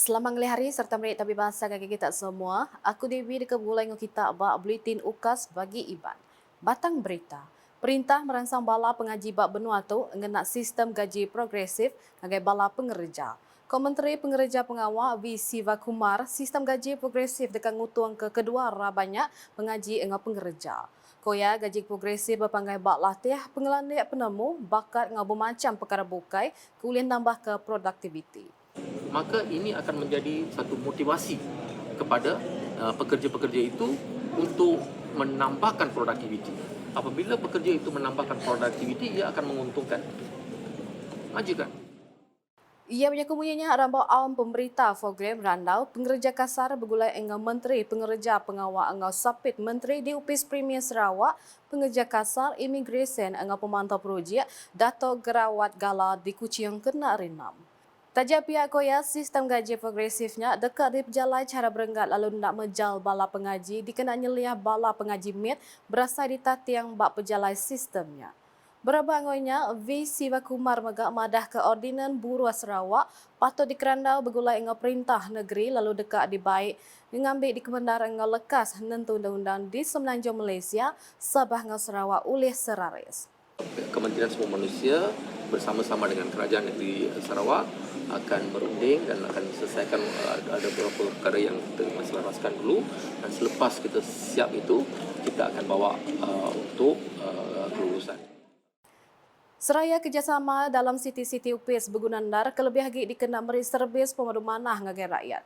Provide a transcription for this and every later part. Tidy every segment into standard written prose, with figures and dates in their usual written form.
Selamat hari serta merik tapi bahasa kaki kita semua. Aku Dewi dekat mulai dengan kita bak bulletin UKAS bagi Iban. Batang berita. Perintah merangsang bala pengaji bak benua tu mengenak sistem gaji progresif sebagai bala pengerja. Komentari pengerja pengawal V. Sivakumar, sistem gaji progresif dekat ngutuang ke kedua banyak pengaji dengan pengerja. Koya gaji progresif berpanggai bak latih pengelandik penemu bakat dengan bermacam perkara bukai kemudian tambah ke produktiviti. Maka ini akan menjadi satu motivasi kepada pekerja-pekerja itu untuk menambahkan produktiviti. Apabila pekerja itu menambahkan produktiviti, ia akan menguntungkan. Majukan. Ia punya kemudiannya rambau awam pemberita program randau pengerja kasar bergulai dengan Menteri Pengerja Pengawal engau Sapit Menteri di Upis Premier Sarawak pengerja kasar imigresen engau pemantau projek Dato' Gerawat Gala di Kuching kena renam. Tajak pihak koya sistem gaji progresifnya dekat di berjalan cara berenggat lalu nak menjal bala pengaji dikena nyeliah bala pengaji mit berasal di tatiang bak berjalan sistemnya. Berabangonya, V. Sivakumar megak madah ke Ordinan Buruh Sarawak patut dikerandau bergulai dengan perintah negeri lalu dekat dibaik mengambil di Kemendaraan dengan lekas nentu undang-undang di Semenanjung Malaysia Sabah dengan Sarawak oleh Seraris. Kementerian Semua Manusia bersama-sama dengan Kerajaan Negeri Sarawak akan berunding dan akan selesaikan ada beberapa perkara yang kita selaraskan dulu, dan selepas kita siap itu kita akan bawa untuk kelulusan. Seraya kerjasama dalam siti-siti UPIS bergunandar kelebih lagi dikenal beri servis pemadu manah ngagai rakyat.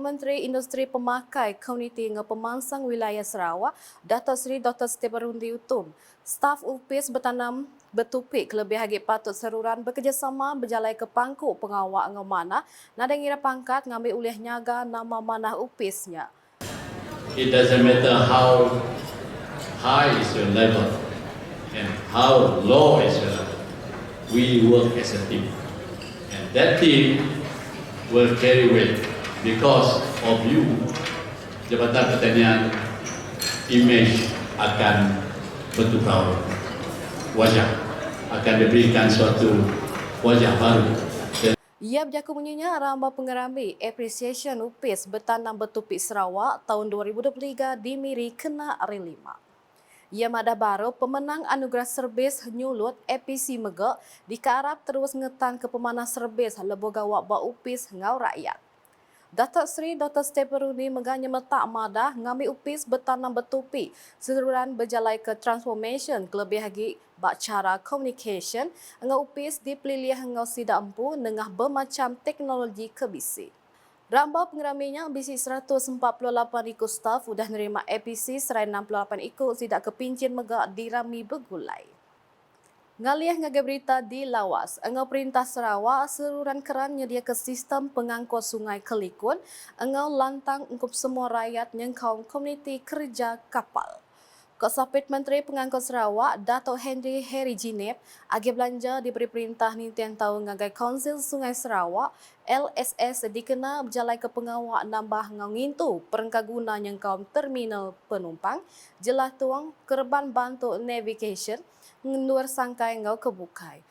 Menteri Industri Pemakai Komuniti dengan Pemansang Wilayah Sarawak, Dato' Seri Dr. Steparundi Utum, staf UPIS bertanam bertupik kelebih lagi patut seruran bekerjasama berjalai ke pangku pengawal dengan mana nada ngira pangkat ngambil ulih nyaga nama manah UPISnya. It doesn't matter how high is your level and how low is your level. We work as a team, and that team will carry weight because of you. Jabatan Pertanian image akan bertukar wajah, akan diberikan suatu wajah baru. Ia berjaku bunyinya rambau pengerambi Appreciation UPIS bertanam bertupik Sarawak tahun 2023 di Miri kena hari 5. Ia madah baru pemenang anugerah serbis nyulut APC Megak dikarap terus ngetan ke pemanah serbis lebo gawak ba UPIS ngau rakyat. Datuk Seri Dr. Steparundi meganya metak madah ngambil UPIS bertanam bertupi seruran berjalai ke transformation kelebih lagi bak cara communication ngau UPIS dipilih ngau sidak empu nengah bermacam teknologi kebisi. Rambau pengeraminya bisi 148 ikut staf sudah nerima APC serai 68 ikut sidak kepincin megak dirami bergulai. Ngaliah ngagai berita di Lawas, engau perintah Sarawak seruran keran nyedia ke sistem pengangkut sungai Kelikun, engau lantang untuk semua rakyat nyengkau komuniti kerja kapal. Kesapit Menteri Pengangkut Sarawak, Dato' Henry Heri Jinep, agi belanja diberi perintah nintian tahu ngagai Konsil Sungai Sarawak, LSS dikena berjalai ke pengawal nambah ngau ngintu perengkaguna nyengkau terminal penumpang, jelah tuang kerban bantu navigation, ngendur sangkai ngau kebukai.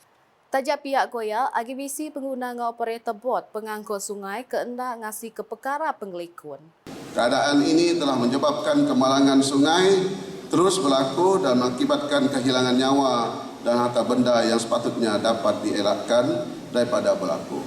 Tajak pihak goya, agi bisi pengguna ngau operator bot pengangkut sungai keendak ngasih ke perkara penglikun. Keadaan ini telah menyebabkan kemalangan sungai terus berlaku dan mengakibatkan kehilangan nyawa dan harta benda yang sepatutnya dapat dielakkan daripada berlaku.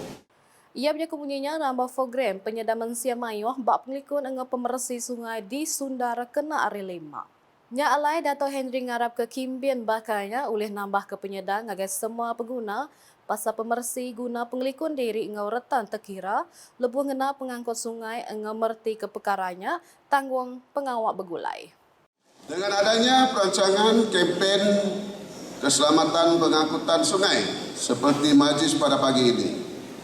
Ia punya kemudiannya nambah program penyedaman siamayuh bak penglikun dengan pemersih sungai di Sundara kena hari 5. Nya alai Dato' Henry ngarap ke Kimbian bakanya oleh nambah ke penyedang agar semua pengguna pasal pemersih guna penglikun diri ngau retan terkira lebuh ngena pengangkut sungai ngau merti ke perkaranya tanggung pengawal bergulai. Dengan adanya perancangan kempen keselamatan pengangkutan sungai seperti majlis pada pagi ini,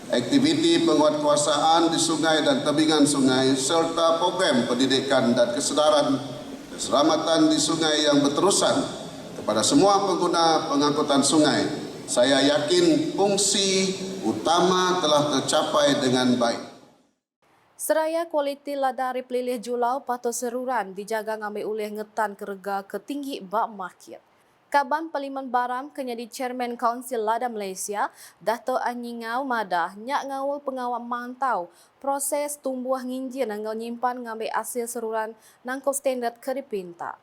aktiviti penguatkuasaan di sungai dan tebingan sungai serta program pendidikan dan kesedaran keselamatan di sungai yang berterusan kepada semua pengguna pengangkutan sungai, saya yakin fungsi utama telah tercapai dengan baik. Seraya kualiti ladari pelilih julau patut seruran dijaga ngambil ulih ngetan kerega ketinggi bak market. Kaban Parlimen Baram kenyadi Chairman Kaunsil Lada Malaysia, Dato' Anyingau Madah, nyak ngawul pengawal mantau proses tumbuh nginjin ngau nyimpan ngambil hasil seruran nangkop standard keripinta.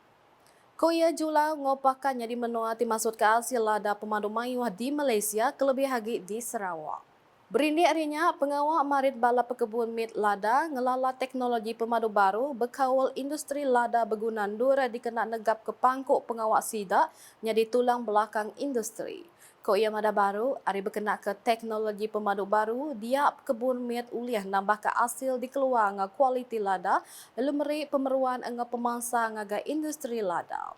Koya Julau ngopakan jadi menua timasut ke hasil lada pemandu mayuh di Malaysia kelebih hagi di Sarawak. Berindik harinya, pengawal Marit Bala Pekebun Mit Lada ngelala teknologi pemadu baru berkawal industri lada bergunan dura dikena negap ke pangkuk pengawal sidak jadi tulang belakang industri. Koya Mada Baru, hari berkena ke teknologi pemadu baru, dia kebun mit uliah nambah ke hasil dikeluar ngah kualiti lada lalu meri pemeruan ngah pemangsa ngaga industri lada.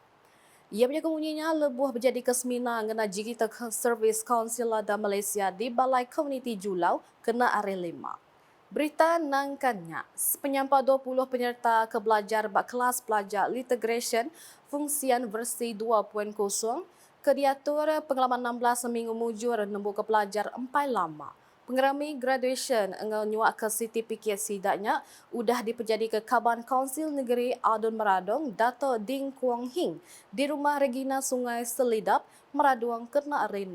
Ia punya kemunyinya lebuh berjadi kesmina ngena Digital Service Council Lada Malaysia di Balai Komuniti Julau kena hari 5. Berita nangkannya, penyampai 20 penyerta ke belajar bak kelas pelajar Litigation Fungsian versi 2.0 ke diatur pengalaman 16 seminggu mujur nembu ke pelajar 4 lama. Pengerami graduation engau nyuak ke sertifikat sidaknya udah dipejadi ke Kaban Kaunsil Negeri Adun Meradong Dato' Ding Kuang Hing di rumah Regina Sungai Selidap Meraduang kena 6.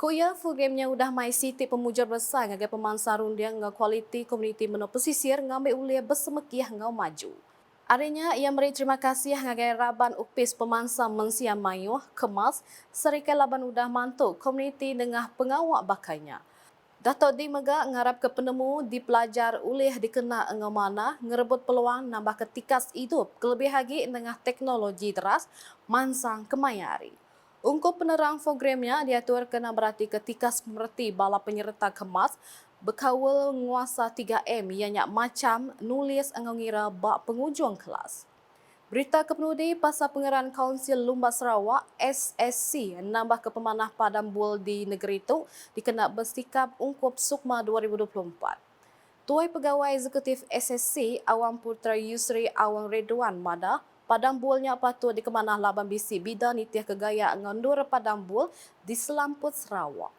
Koya programnya udah mai siti pemujur besar ngagai pemansa rundiang ngau kualiti komuniti menu pesisir ngambil ulia bersemekiah ngau maju. Arinya ia beri terima kasih ngagai Raban Upis pemansa Mensia Mayuh Kemas serika laban udah mantu komuniti dengan pengawak bakainya. Dato' Di Mega ngarap ke penemu di pelajar ulih dikena engau mana ngerebut peluang nambah ketikas hidup kelebih lagi dengan teknologi teras mansang kemayari. Ungkup penerang programnya diatur kena berarti ketikas merti bala penyerta kemas berkawal nguasa 3M ianya macam nulis engau ngira bak penghujung kelas. Berita kepenudi pasal pengeran Kaunsil Lumba Sarawak SSC nambah ke pemanah padam bul di negeri itu dikena bersikap ungkup Sukma 2024. Tuai Pegawai Eksekutif SSC Awang Putra Yusri Awang Redwan Mada padam bulnya patut dikemanah laban bisi bidang nitiah kegaya ngandur padam bul di Selamput Sarawak.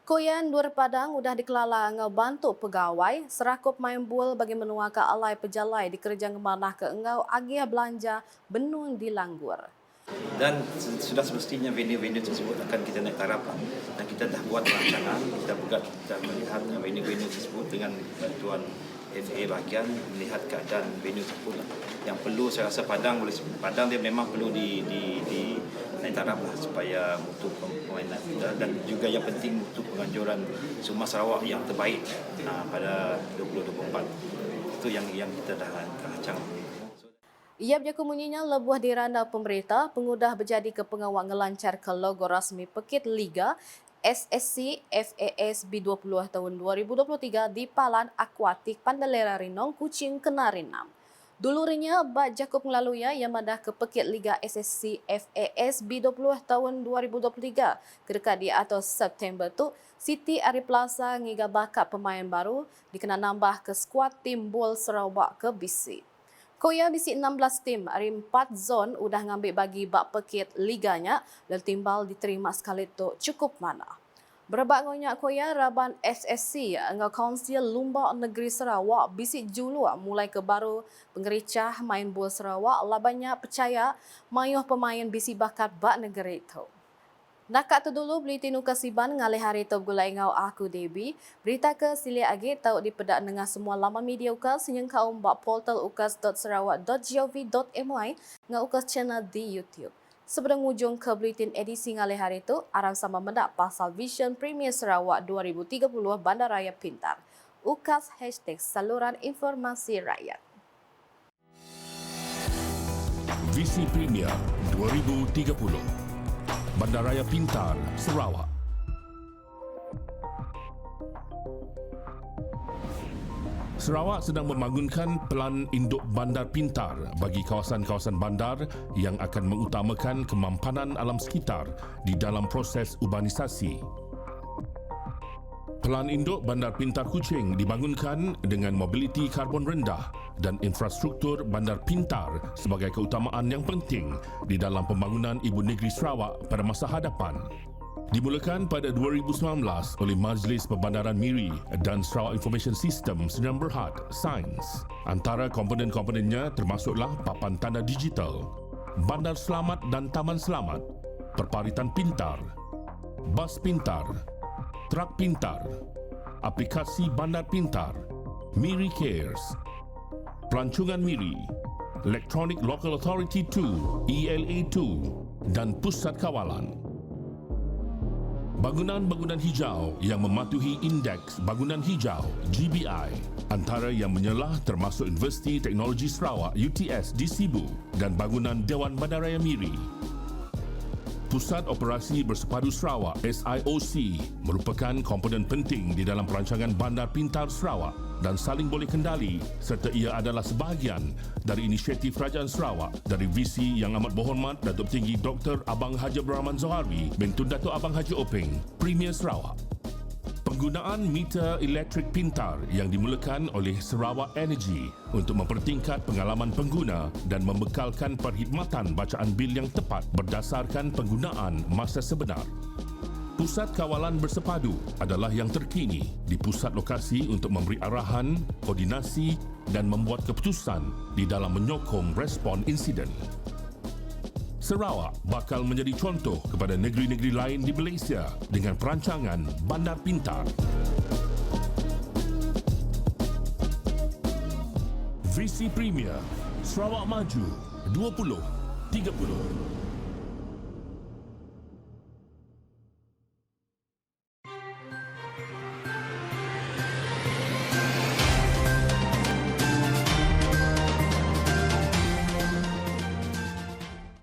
Koyan Nur Padang udah dikelala ngau bantu pegawai serakup main bul bagi menua ke alai pejalai di kerja ngemanah ke engau agih belanja benung di Langgur. Dan sudah semestinya venue-venue tersebut akan kita naik taraf dan kita dah buat rancangan, kita melihat venue-venue tersebut dengan bantuan FA bahagian melihat keadaan venue tersebut. Yang perlu saya rasa Padang dia memang perlu di naik taraf lah supaya mutu permainan kita dan juga yang penting mutu penganjuran Summa Sarawak yang terbaik pada 2024. Itu yang kita dah rancang. Ia berjaku munyinya lebuah diranda pemerintah pengudah berjadi ke pengawal ngelancar ke logo rasmi Pekit Liga SSC FAS B20 tahun 2023 di Palan Akuatik Pandalera Rinong Kuching Kenarinam. Dulurinya bak Jakob ngelaluya yang madah ke Pekit Liga SSC FAS B20 tahun 2023 kedekat di atau September tu Siti Ari Plaza ngiga bakat pemain baru dikena nambah ke skuad tim bol Sarawak ke bisi. Koya bisi 16 tim, hari 4 zon udah ngambil bagi bak Pekit liganya dan timbal diterima sekali tu cukup mana. Berebak ngonya Koya Raban SSC ngau Kaunsil Lumba Negeri Sarawak bisi julu mulai ke baru pengericah main bola Sarawak labannya percaya mayuh pemain bisi bakat bak negeri itu. Nakat tu dulu beli tinu kasiban ngalih hari tu gulai ngau aku Debbie. Berita ke silia agi tau dipedak dengan semua laman media UKAS senyeng kaum bak portal ukas.sarawak.gov.my ngau UKAS channel di YouTube. Sebelum ujung ke buletin edisi ngalih hari itu, arang sama mendak pasal Vision Premier Sarawak 2030 Bandaraya Pintar. UKAS #saluran informasi rakyat. Visi Premier 2030 Bandaraya Pintar, Sarawak. Sarawak sedang membangunkan pelan induk bandar pintar bagi kawasan-kawasan bandar yang akan mengutamakan kemampanan alam sekitar di dalam proses urbanisasi. Pelan induk bandar pintar Kuching dibangunkan dengan mobiliti karbon rendah dan infrastruktur bandar pintar sebagai keutamaan yang penting di dalam pembangunan Ibu Negeri Sarawak pada masa hadapan. Dimulakan pada 2019 oleh Majlis Perbandaran Miri dan Sarawak Information System Sdn Bhd Sains. Antara komponen-komponennya termasuklah papan tanda digital, bandar selamat dan taman selamat, perparitan pintar, bas pintar, trak pintar, aplikasi bandar pintar, Miri Cares, pelancongan Miri, Electronic Local Authority 2, ELA2 dan Pusat Kawalan. Bangunan-bangunan hijau yang mematuhi Indeks Bangunan Hijau GBI antara yang menyelah termasuk Universiti Teknologi Sarawak UTS di Sibu dan bangunan Dewan Bandaraya Miri. Pusat Operasi Bersepadu Sarawak SIOC merupakan komponen penting di dalam perancangan Bandar Pintar Sarawak dan saling boleh kendali serta ia adalah sebahagian dari inisiatif Kerajaan Sarawak dari visi yang amat berhormat Datuk Tinggi Dr. Abang Haji Abdul Rahman Zohari bin Tun Datuk Abang Haji Openg, Premier Sarawak. Penggunaan meter elektrik pintar yang dimulakan oleh Sarawak Energy untuk mempertingkat pengalaman pengguna dan membekalkan perkhidmatan bacaan bil yang tepat berdasarkan penggunaan masa sebenar. Pusat Kawalan Bersepadu adalah yang terkini di pusat lokasi untuk memberi arahan, koordinasi dan membuat keputusan di dalam menyokong respon insiden. Sarawak bakal menjadi contoh kepada negeri-negeri lain di Malaysia dengan perancangan Bandar Pintar. Visi Premier Sarawak Maju 2030.